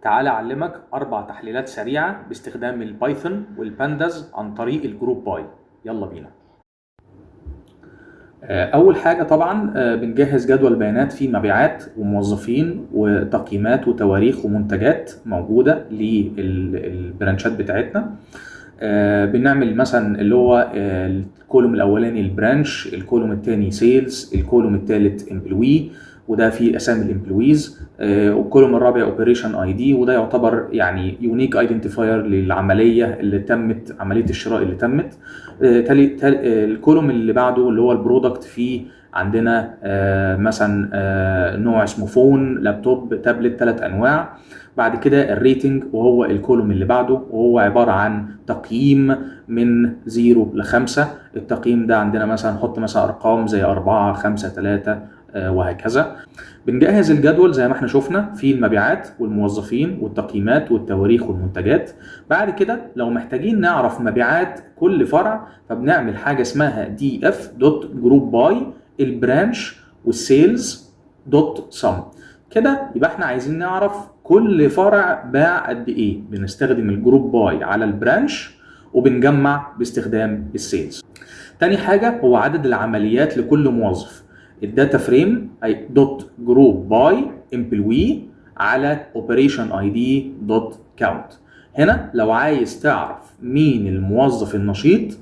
تعال أعلمك 4 تحليلات سريعة باستخدام البايثون والبانداز عن طريق الجروب باي. يلا بينا. أول حاجة طبعا بنجهز جدول بيانات فيه مبيعات وموظفين وتقييمات وتواريخ ومنتجات موجودة للبرانشات بتاعتنا. بنعمل مثلا اللي هو الكولوم الأولاني البرانش، الكولوم الثاني سيلز، الكولوم الثالث امبلوي وده فيه اسامي الامبلويز، والكولوم الرابع اوبريشن اي دي وده يعتبر يعني يونيك ايدنتيفاير للعمليه اللي تمت، عمليه الشراء اللي تمت. الكولوم اللي بعده اللي هو البرودكت فيه عندنا مثلا نوع اسمه فون، لابتوب، تابلت، 3 انواع. بعد كده الريتنج وهو الكولوم اللي بعده وهو عباره عن تقييم من 0 ل 5. التقييم ده عندنا مثلا نحط مثلا ارقام زي 4 5 3 وهكذا. بنجهز الجدول زي ما احنا شفنا في المبيعات والموظفين والتقييمات والتواريخ والمنتجات. بعد كده لو محتاجين نعرف مبيعات كل فرع فبنعمل حاجه اسمها df.group by البرانش والسيلز دوت سم. كده يبقى احنا عايزين نعرف كل فرع باع قد ايه. بنستخدم الجروب باي على البرانش وبنجمع باستخدام السيلز. تاني حاجه هو عدد العمليات لكل موظف. الداتا فريم اي دوت جروب باي امبلوي على اوبريشن اي دي دوت كاونت. هنا لو عايز تعرف مين الموظف النشيط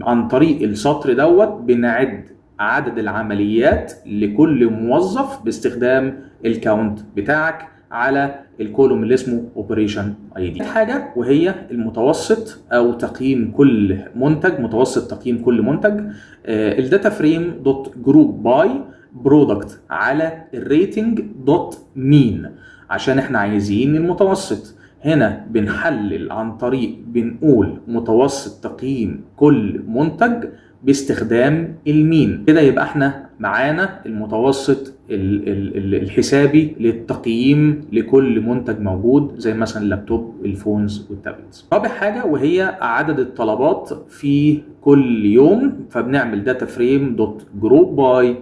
عن طريق السطر دوت بنعد عدد العمليات لكل موظف باستخدام الكاونت بتاعك على الكولوم اللي اسمه اوبريشن اي دي. حاجه وهي المتوسط او تقييم كل منتج، متوسط تقييم كل منتج. الداتا فريم دوت جروب باي برودكت على الريتنج دوت مين عشان احنا عايزين المتوسط. هنا بنحلل عن طريق بنقول متوسط تقييم كل منتج باستخدام المين. كده يبقى احنا معانا المتوسط الحسابي للتقييم لكل منتج موجود زي مثلا اللابتوب، الفونز والتابلتس. رابع حاجه وهي عدد الطلبات في كل يوم، فبنعمل داتا فريم دوت جروب باي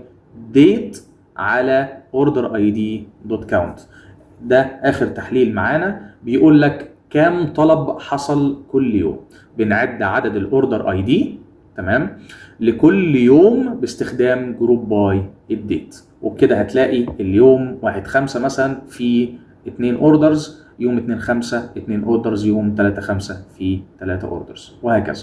ديت على اوردر اي دي دوت كاونت. ده اخر تحليل معانا بيقول لك كام طلب حصل كل يوم. بنعد عدد الاوردر اي دي تمام لكل يوم باستخدام جروب باي الديت. وبكده هتلاقي اليوم 1/5 مثلا في 2 اوردرز، يوم 2/5 2 اوردرز، يوم 3/5 في 3 اوردرز وهكذا.